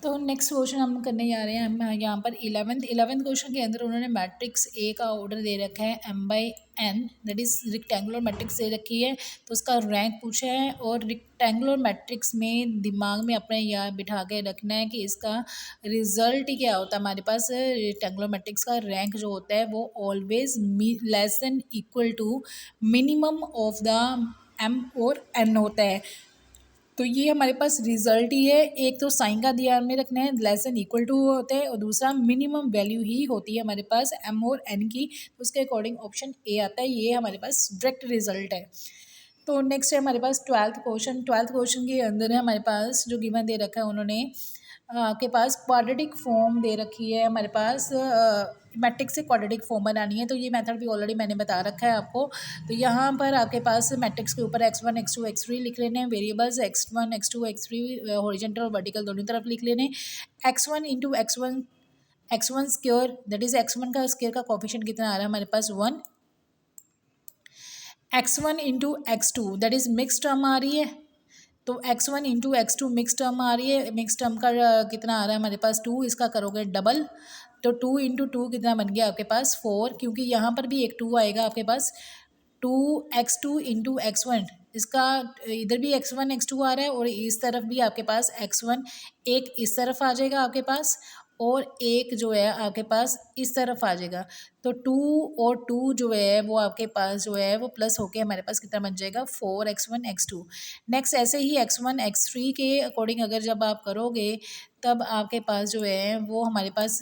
तो next question हम करने जा रहे हैं हम यहाँ पर 11th क्वेश्चन के अंदर उन्होंने मैट्रिक्स ए का ऑर्डर दे रखा है m/n, that is rectangular matrix दे रखी है। तो उसका रैंक पूछा है और रिक्टेंगुलर मैट्रिक्स में दिमाग में अपने याद बिठा के रखना है कि इसका रिजल्ट ही क्या होता है। हमारे पास रिक्टेंगुलर मैट्रिक्स का रैंक जो होता है वो always less than equal to minimum of the m और n होता है। तो ये हमारे पास रिजल्ट ही है। एक तो साइन का ध्यान में रखना है, लेस देन इक्वल टू होता है, और दूसरा मिनिमम वैल्यू ही होती है हमारे पास एम और एन की। तो उसके अकॉर्डिंग ऑप्शन ए आता है, ये हमारे पास डायरेक्ट रिजल्ट है। तो नेक्स्ट है हमारे पास 12th क्वेश्चन के अंदर है हमारे पास जो गिवन दे रखा है उन्होंने आपके पास क्वाड्रेटिक फॉर्म दे रखी है हमारे पास। मैट्रिक्स से क्वाड्रेटिक फॉर्म बनानी है, तो ये मेथड भी ऑलरेडी मैंने बता रखा है आपको। तो यहाँ पर आपके पास मैट्रिक्स के ऊपर x1 x2 x3 लिख लेने हैं, variables x1 x2 x3 horizontal और वर्टिकल दोनों तरफ लिख लेने। x1 into x1 square, that is x1 का स्क्वायर का कोफिशिएंट कितना आ रहा है हमारे पास 1। x1 into x2 that is mix term आ रही है, तो x1 into x2 mix term आ रही है। मिक्स टर्म का कितना आ रहा है हमारे पास 2, इसका करोगे डबल, तो 2 इंटू 2 कितना बन गया आपके पास 4, क्योंकि यहाँ पर भी एक 2 आएगा आपके पास। 2x2 इंटू x1, इसका इधर भी x1 x2 आ रहा है और इस तरफ भी आपके पास x1 एक इस तरफ आ जाएगा आपके पास, और एक जो है आपके पास इस तरफ आ जाएगा। तो 2 और 2 जो है वो आपके पास जो है वो प्लस होके हमारे पास कितना बन जाएगा 4x1 x2। नेक्स्ट ऐसे ही x1 x3 के अकॉर्डिंग अगर जब आप करोगे तब आपके पास जो है वो हमारे पास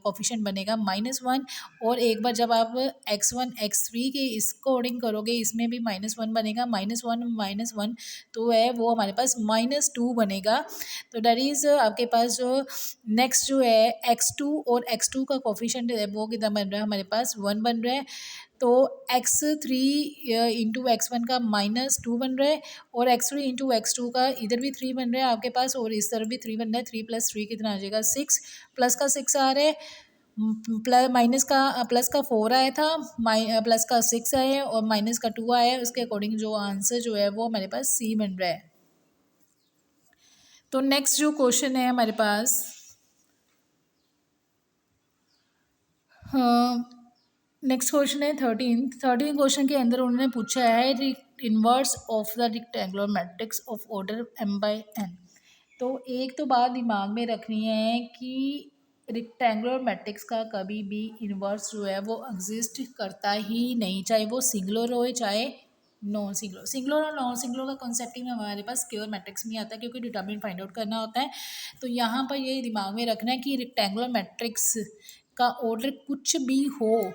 कोफिशिएंट बनेगा -1, और एक बार जब आप x1 x3 के इस अकॉर्डिंग करोगे इसमें भी -1 बनेगा, -1 तो है वो हमारे पास -2 बनेगा। तो दैट इज़ आपके पास जो नेक्स्ट जो है x2 और x2 का कोफिशिएंट है वो कितना बन रहा है हमारे पास 1 बन रहा है। तो x3 इंटू x1 का -2 बन रहा है, और x3 इंटू x2 का इधर भी 3 बन रहा है आपके पास, और इस तरफ भी 3 बन रहा है। 3 + 3 कितना आ जाएगा 6, प्लस का 6 आ रहा है, माइनस का प्लस का 4 आया था, प्लस का 6 आया है, और माइनस का 2 आया है। उसके अकॉर्डिंग जो आंसर जो है वो हमारे पास सी बन रहा है। तो नेक्स्ट जो क्वेश्चन है हमारे पास नेक्स्ट क्वेश्चन है 13 क्वेश्चन के अंदर उन्होंने पूछा है inverse of the rectangular matrix of order m/n। तो एक तो बात दिमाग में रखनी है कि रेक्टेंगुलर मैट्रिक्स का कभी भी इनवर्स जो है वो एग्जिस्ट करता ही नहीं, चाहे वो सिंगुलर हो चाहे नॉन सिंगुलर। सिंगुलर और नॉन सिंगुलर का कॉन्सेप्ट ही में हमारे पास स्क्वायर मैट्रिक्स में आता है, क्योंकि डिटरमिनेंट फाइंड आउट करना होता है। तो यहाँ पर ये दिमाग में रखना है कि रेक्टेंगुलर मैट्रिक्स का ऑर्डर कुछ भी हो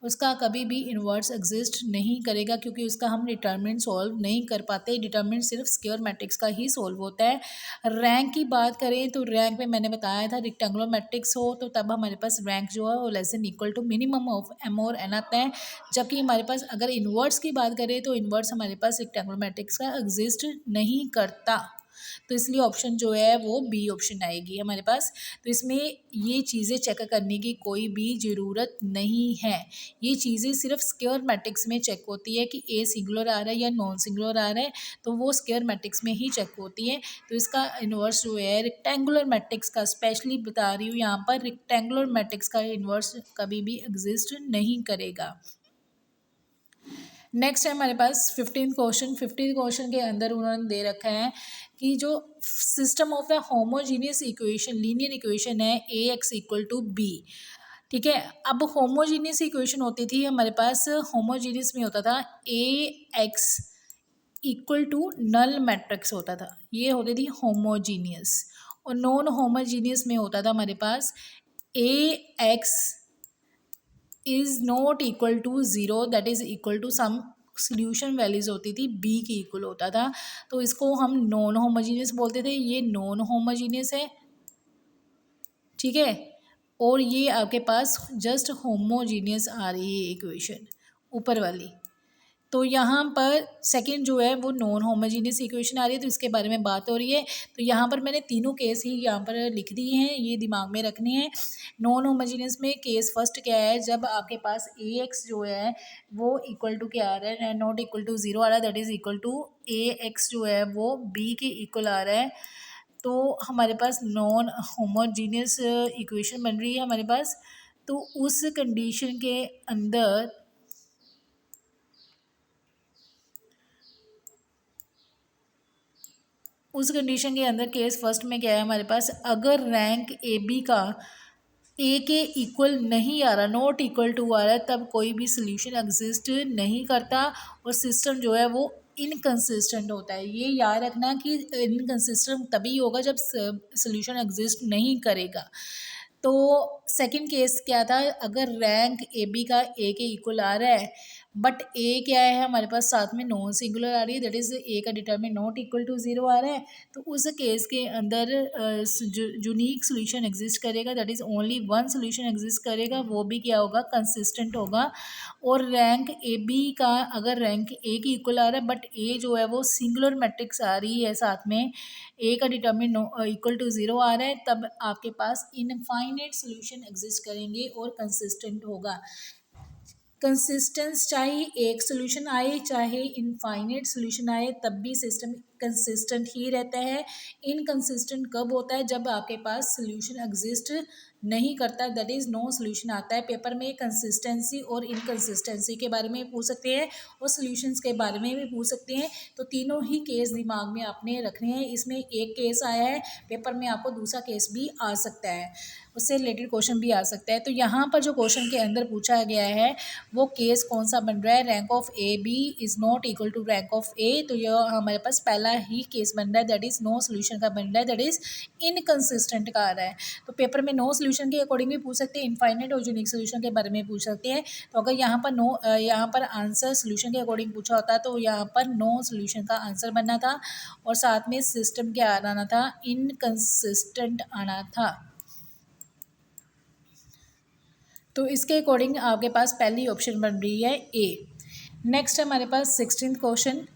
उसका कभी भी इन्वर्स एग्जिस्ट नहीं करेगा, क्योंकि उसका हम डिटरमिनेंट सॉल्व नहीं कर पाते। डिटरमिनेंट सिर्फ स्क्वायर मैट्रिक्स का ही सॉल्व होता है। रैंक की बात करें तो रैंक में मैंने बताया था रेक्टेंगुलर मैट्रिक्स हो तो तब हमारे पास रैंक जो है वो less than equal to minimum of m और n आता है। जबकि हमारे पास अगर इन्वर्स की बात करें तो इन्वर्स हमारे पास रेक्टेंगुलर मैट्रिक्स का एग्जिस्ट नहीं करता। तो इसलिए ऑप्शन जो है वो बी ऑप्शन आएगी हमारे पास। तो इसमें ये चीज़ें चेक करने की कोई भी ज़रूरत नहीं है। ये चीज़ें सिर्फ स्क्वायर मैट्रिक्स में चेक होती है कि ए सिंगुलर आ रहा है या नॉन सिंगुलर आ रहा है, तो वो स्क्वायर मैट्रिक्स में ही चेक होती है। तो इसका इन्वर्स जो है रेक्टेंगुलर मैट्रिक्स का, स्पेशली बता रही हूँ यहाँ पर, रेक्टेंगुलर मैट्रिक्स का इन्वर्स कभी भी एग्जिस्ट नहीं करेगा। नेक्स्ट है हमारे पास 15th क्वेश्चन के अंदर उन्होंने दे रखा है कि जो system of the homogeneous equation linear equation है ax इक्वल टू बी। ठीक है, अब होमोजीनियस इक्वेशन होती थी हमारे पास, होमोजीनियस में होता था ax equal to null matrix होता था, ये होती थी होमोजीनियस। और नॉन होमोजीनियस में होता था हमारे पास ax is not equal to zero, that is equal to some solution values होती थी बी के इक्वल होता था। तो इसको हम नॉन होमोजीनियस बोलते थे, ये नॉन होमोजीनियस है। ठीक है, और ये आपके पास जस्ट होमोजीनियस आ रही है इक्वेशन ऊपर वाली। तो यहाँ पर सेकंड जो है वो नॉन होमोजीनियस इक्वेशन आ रही है, तो इसके बारे में बात हो रही है। तो यहाँ पर मैंने तीनों केस ही यहाँ पर लिख दिए हैं, ये दिमाग में रखने हैं। नॉन होमोजीनियस में केस फर्स्ट क्या है, जब आपके पास ए एक्स जो है वो इक्वल टू क्या आ रहा है, नॉट इक्वल टू ज़ीरो आ रहा है, that is equal to A X जो है वो बी के इक्वल आ रहा है। तो हमारे पास नॉन होमोजीनियस इक्वेशन बन रही है हमारे पास। तो उस कंडीशन के अंदर केस फर्स्ट में क्या है हमारे पास, अगर रैंक ए बी का ए के इक्वल नहीं आ रहा, नॉट इक्वल टू आ रहा है, तब कोई भी सोल्यूशन एग्जिस्ट नहीं करता और सिस्टम जो है वो इनकंसिस्टेंट होता है। ये याद रखना कि इनकंसिस्टेंट तभी होगा जब सोल्यूशन एग्जिस्ट नहीं करेगा। तो सेकंड केस क्या था, अगर रैंक ए बी का ए के इक्वल आ रहा है बट ए क्या है हमारे पास साथ में नॉन सिंगुलर आ रही है, दैट इज ए का determinant not equal to zero आ रहा है, तो उस केस के अंदर यूनिक सोल्यूशन एग्जिस्ट करेगा, that is only one solution exist करेगा, वो भी क्या होगा, कंसिस्टेंट होगा। और रैंक ए बी का अगर रैंक ए की इक्वल आ रहा है बट ए जो है वो सिंगुलर मैट्रिक्स आ रही है, साथ में ए का डिटरमिनेंट इक्वल टू जीरो आ रहा है, तब आपके पास इनफाइनाइट सोल्यूशन एग्जिस्ट करेंगे और कंसिस्टेंट होगा। कंसिस्टेंस चाहे एक सोल्यूशन आए चाहे इनफाइनाइट सोल्यूशन आए, तब भी सिस्टम कंसिस्टेंट ही रहता है। इनकंसिस्टेंट कब होता है, जब आपके पास सोल्यूशन एग्जिस्ट नहीं करता, दैट इज़ नो सोल्यूशन आता है। पेपर में कंसिस्टेंसी और इनकंसिस्टेंसी के बारे में पूछ सकते हैं और सोल्यूशंस के बारे में भी पूछ सकते हैं, तो तीनों ही केस दिमाग में आपने रखने हैं। इसमें एक केस आया है, पेपर में आपको दूसरा केस भी आ सकता है, उससे रिलेटेड क्वेश्चन भी आ सकता है। तो यहाँ पर जो क्वेश्चन के अंदर पूछा गया है वो केस कौन सा बन रहा है, rank of A B is not equal to rank of A, तो यह हमारे पास पहला ही केस बन रहा है, दैट इज़ नो सोल्यूशन का बन रहा है, दैट इज़ इनकंसिस्टेंट का आ रहा है। तो पेपर में नो सोल्यूशन के अकॉर्डिंग भी पूछ सकते हैं, इनफाइनाइट और यूनिक सोल्यूशन के बारे में पूछ सकते हैं। तो अगर यहाँ पर आंसर सोल्यूशन के अकॉर्डिंग पूछा होता तो यहाँ पर नो सोल्यूशन का आंसर बनना था और साथ में सिस्टम क्या आना था, इनकंसिस्टेंट आना था। तो इसके अकॉर्डिंग आपके पास पहली ऑप्शन बन रही है ए। नेक्स्ट हमारे पास 16th क्वेश्चन।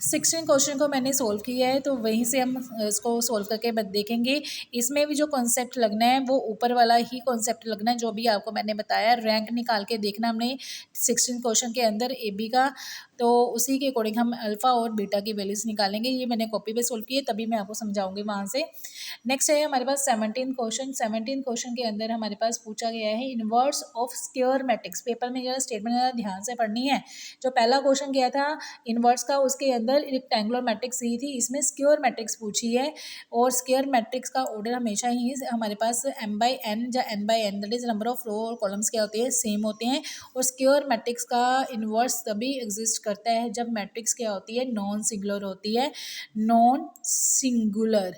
16 क्वेश्चन को मैंने सोल्व किया है, तो वहीं से हम इसको सोल्व करके देखेंगे। इसमें भी जो कॉन्सेप्ट लगना है वो ऊपर वाला ही कॉन्सेप्ट लगना है, जो भी आपको मैंने बताया। रैंक निकाल के देखना हमने 16 क्वेश्चन के अंदर ए बी का, तो उसी के अकॉर्डिंग हम अल्फ़ा और बीटा की वैल्यूज़ निकालेंगे। ये मैंने कॉपी पे सोल्व किए, तभी मैं आपको समझाऊंगी वहाँ से। नेक्स्ट है हमारे पास 17 क्वेश्चन। 17 क्वेश्चन के अंदर हमारे पास पूछा गया है inverse of square matrix. Paper में जरा स्टेटमेंट ज़रा ध्यान से पढ़नी है। जो पहला क्वेश्चन गया था इनवर्स का, उसके अंदर रेक्टेंगुलर मैट्रिक्स दी थी, इसमें स्क्वायर मैट्रिक्स पूछी है। और स्क्वायर मैट्रिक्स का ऑर्डर हमेशा ही हमारे पास m/n या n/n, that is number of row और कॉलम्स क्या होते हैं, सेम होते हैं। और स्क्वायर मैट्रिक्स का इनवर्स तभी एग्जिस्ट करता है जब मैट्रिक्स क्या होती है, नॉन सिंगुलर होती है, नॉन सिंगुलर।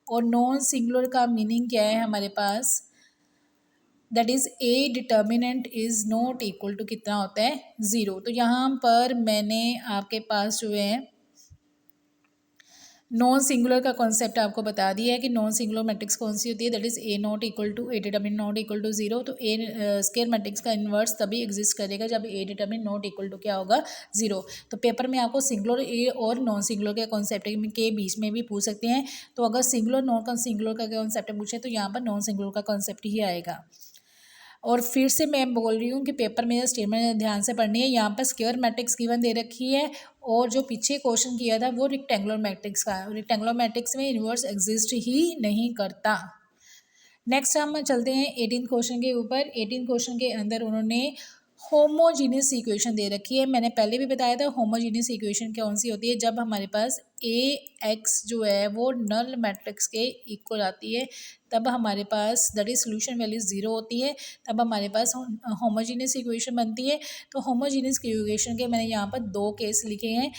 और नॉन सिंगुलर का मीनिंग क्या है हमारे पास, that is A determinant is not equal to कितना होता है, ज़ीरो। तो यहाँ पर मैंने आपके पास जो है नॉन सिंगुलर का कॉन्सेप्ट आपको बता दिया है कि नॉन सिंगुलर मैट्रिक्स कौन सी होती है, that is A not equal to A determinant not equal to zero. तो ए स्क्वायर मैट्रिक्स का इन्वर्स तभी एग्जिस्ट करेगा जब A determinant not equal to क्या होगा, जीरो। तो पेपर में आपको सिंगुलर ए और नॉन सिंगुलर के कॉन्सेप्ट के बीच में भी पूछ सकते हैं। तो अगर सिंगुलर नॉन सिंगुलर का कॉन्सेप्ट पूछे तो यहाँ पर नॉन सिंगुलर का कॉन्सेप्ट ही आएगा। और फिर से मैं बोल रही हूँ कि पेपर में स्टेटमेंट ध्यान से पढ़नी है। यहाँ पर स्क्वायर मैट्रिक्स गिवन दे रखी है और जो पीछे क्वेश्चन किया था वो रेक्टेंगुलर मैट्रिक्स का है। रेक्टेंगुलर मैट्रिक्स में इन्वर्स एग्जिस्ट ही नहीं करता। नेक्स्ट हम चलते हैं 18 क्वेश्चन के ऊपर। 18 क्वेश्चन के अंदर उन्होंने होमोजीनियस इक्वेशन दे रखी है। मैंने पहले भी बताया था होमोजीनियस इक्वेशन कौन सी होती है, जब हमारे पास ए एक्स जो है वो नल मैट्रिक्स के इक्वल आती है, तब हमारे पास that is solution value zero होती है, तब हमारे पास होमोजीनियस इक्वेशन बनती है। तो होमोजीनियस इक्वेशन के मैंने यहाँ पर दो केस लिखे हैं।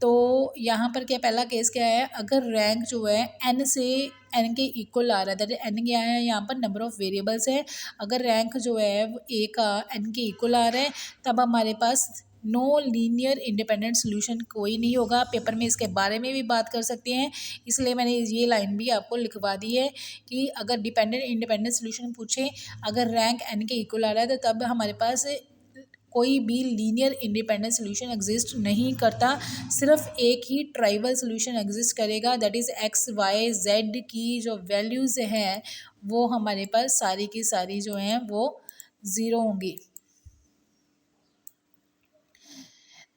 तो यहाँ पर क्या पहला केस क्या है, अगर रैंक जो है एन से एन के इक्वल आ रहा है, दैट एन क्या है यहाँ पर नंबर ऑफ वेरिएबल्स है। अगर रैंक जो है वो ए का एन के इक्वल आ रहा है, तब हमारे पास नो लीनियर इंडिपेंडेंट सोल्यूशन कोई नहीं होगा। पेपर में इसके बारे में भी बात कर सकते हैं, इसलिए मैंने ये लाइन भी आपको लिखवा दी है कि अगर डिपेंडेंट इंडिपेंडेंट सोल्यूशन पूछे, अगर रैंक एन के इक्वल आ रहा है, तो तब हमारे पास कोई भी लीनियर इंडिपेंडेंट सोल्यूशन एग्जिस्ट नहीं करता। सिर्फ एक ही ट्राइबल सोल्यूशन एग्जिस्ट करेगा, that is X Y Z की जो वैल्यूज़ हैं वो हमारे पास सारी की सारी जो हैं वो ज़ीरो होंगी।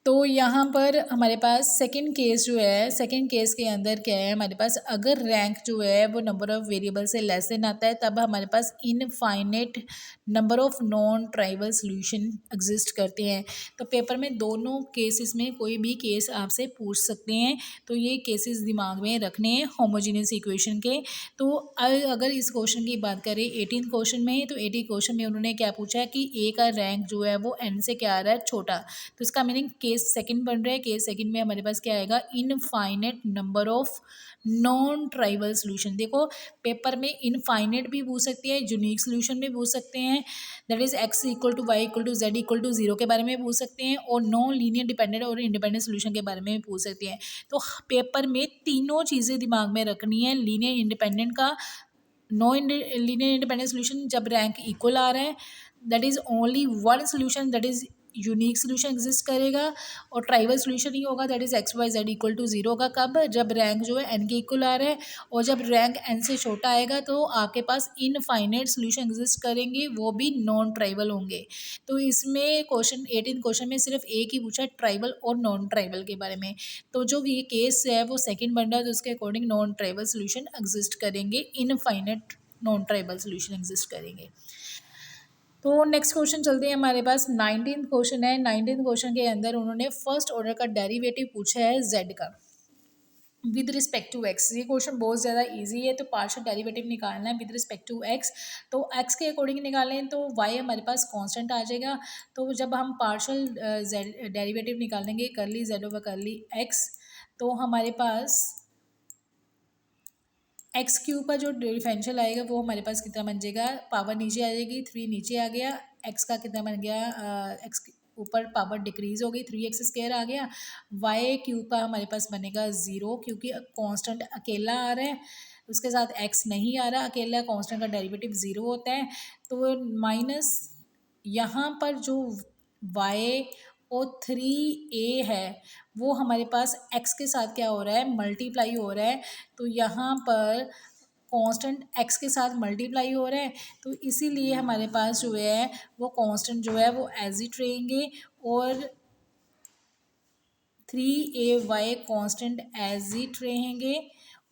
तो यहाँ पर हमारे पास सेकंड केस जो है, सेकंड केस के अंदर क्या है हमारे पास, अगर रैंक जो है वो नंबर ऑफ़ वेरिएबल से लेस देन आता है तब हमारे पास infinite number of non trivial solution exist करते हैं। तो पेपर में दोनों केसेस में कोई भी केस आपसे पूछ सकते हैं, तो ये केसेस दिमाग में रखने हैं होमोजेनियस इक्वेशन के। तो अगर इस क्वेश्चन की बात करें 18 क्वेश्चन में, तो 18 क्वेश्चन में उन्होंने क्या पूछा है कि ए का रैंक जो है वो एन से क्या आ रहा है, छोटा। तो इसका मीनिंग केस सेकंड बन रहा है। केस सेकंड में हमारे पास क्या आएगा, infinite number of non trivial solution. देखो पेपर में इनफाइनेट भी पूछ सकती है, यूनिक सॉल्यूशन भी पूछ सकते हैं, that is X equal to Y equal to Z equal to zero के बारे में पूछ सकते हैं, और नॉन लीनियर डिपेंडेंट और इंडिपेंडेंट सॉल्यूशन के बारे में भी पूछ सकते हैं। तो पेपर में तीनों चीज़ें दिमाग में रखनी है। लीनियर इंडिपेंडेंट का, नो लीनियर इंडिपेंडेंट सॉल्यूशन जब रैंक इक्वल आ रहा है, that is only one solution, that is unique solution exist करेगा, और ट्राइवल सॉल्यूशन ही होगा, that is X Y Z equal to zero का। कब, जब रैंक जो है एन के इक्वल आ रहा है, और जब रैंक एन से छोटा आएगा तो आपके पास इनफाइनाइट सॉल्यूशन एग्जिस्ट करेंगे, वो भी नॉन ट्राइवल होंगे। तो इसमें क्वेश्चन 18 क्वेश्चन में सिर्फ एक ही पूछा, ट्राइबल और नॉन ट्राइबल के बारे में। तो जो ये केस है वो सेकंड बन रहा है, तो उसके according non trivial solution exist करेंगे, infinite non trivial solution exist करेंगे। तो नेक्स्ट क्वेश्चन चलते हैं, हमारे पास 19th क्वेश्चन है। 19th क्वेश्चन के अंदर उन्होंने फर्स्ट ऑर्डर का डेरिवेटिव पूछा है जेड का विद रिस्पेक्ट टू एक्स। ये क्वेश्चन बहुत ज़्यादा इजी है। तो पार्शियल डेरिवेटिव निकालना है विद रिस्पेक्ट टू एक्स, तो एक्स के अकॉर्डिंग निकालें तो वाई हमारे पास कांस्टेंट आ जाएगा। तो जब हम पार्शियल डेरिवेटिव निकालेंगे करली जेड ओवर करली एक्स, तो हमारे पास एक्स क्यूब का जो डिफरेंशियल आएगा वो हमारे पास कितना बन जाएगा, पावर नीचे आ जाएगी, 3 नीचे आ गया, एक्स का कितना बन गया, एक्स ऊपर पावर डिक्रीज हो गई, 3x स्क्वायर आ गया। वाई क्यूब का हमारे पास बनेगा 0, क्योंकि कांस्टेंट अकेला आ रहा है, उसके साथ x नहीं आ रहा, अकेला कांस्टेंट का डेरिवेटिव 0 होता है। तो माइनस यहाँ पर जो y और 3a है वो हमारे पास x के साथ क्या हो रहा है, मल्टीप्लाई हो रहा है। तो यहाँ पर कांस्टेंट x के साथ मल्टीप्लाई हो रहा है, तो इसीलिए हमारे पास जो है वो कांस्टेंट जो है वो एज इट रहेंगे, और 3ay कांस्टेंट एज इट रहेंगे,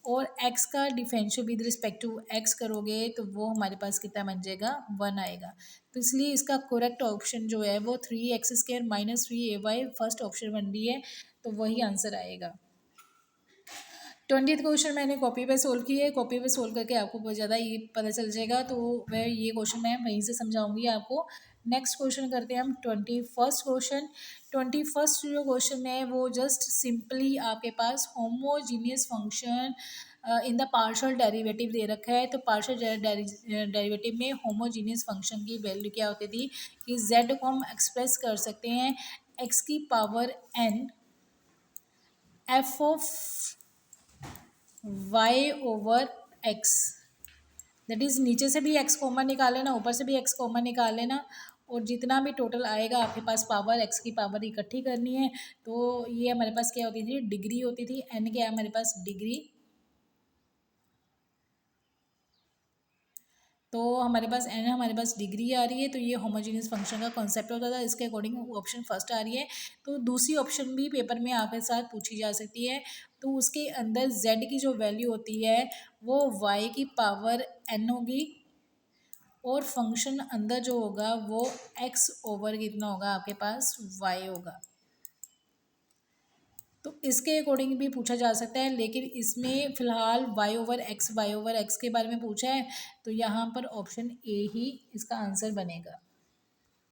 और x का differential with respect to x करोगे तो वो हमारे पास कितना बन जाएगा, 1 आएगा। तो इसलिए इसका करेक्ट ऑप्शन जो है वो 3x square minus 3ay first option बन रही है, तो वही आंसर आएगा। 20th क्वेश्चन मैंने कॉपी पे सोल्व किया है, कॉपी पे सोल्व करके आपको बहुत ज़्यादा ये पता चल जाएगा, तो वह ये क्वेश्चन मैं वहीं से समझाऊंगी आपको। नेक्स्ट क्वेश्चन करते हैं हम 21st क्वेश्चन। 21st जो क्वेश्चन है वो जस्ट सिंपली आपके पास homogeneous function in the partial derivative दे रखा है। तो पार्शियल डेरिवेटिव में होमोजीनियस फंक्शन की वैल्यू क्या होती थी कि z को हम एक्सप्रेस कर सकते हैं x की power n f of y over x, that is नीचे से भी x कॉमन निकाल लेना, ऊपर से भी x कॉमन निकाल लेना, और जितना भी टोटल आएगा आपके पास पावर x की पावर इकट्ठी करनी है। तो ये हमारे पास क्या होती थी, डिग्री होती थी, n क्या है हमारे पास, डिग्री। तो हमारे पास n हमारे पास डिग्री आ रही है, तो ये होमोजेनियस फंक्शन का कॉन्सेप्ट होता था, इसके अकॉर्डिंग ऑप्शन फर्स्ट आ रही है। तो दूसरी ऑप्शन भी पेपर में आपके साथ पूछी जा सकती है, तो उसके अंदर z की जो वैल्यू होती है वो y की पावर n होगी, और फंक्शन अंदर जो होगा वो x ओवर कितना होगा आपके पास, y होगा। तो इसके अकॉर्डिंग भी पूछा जा सकता है, लेकिन इसमें फ़िलहाल y ओवर x के बारे में पूछा है, तो यहाँ पर ऑप्शन ए ही इसका आंसर बनेगा।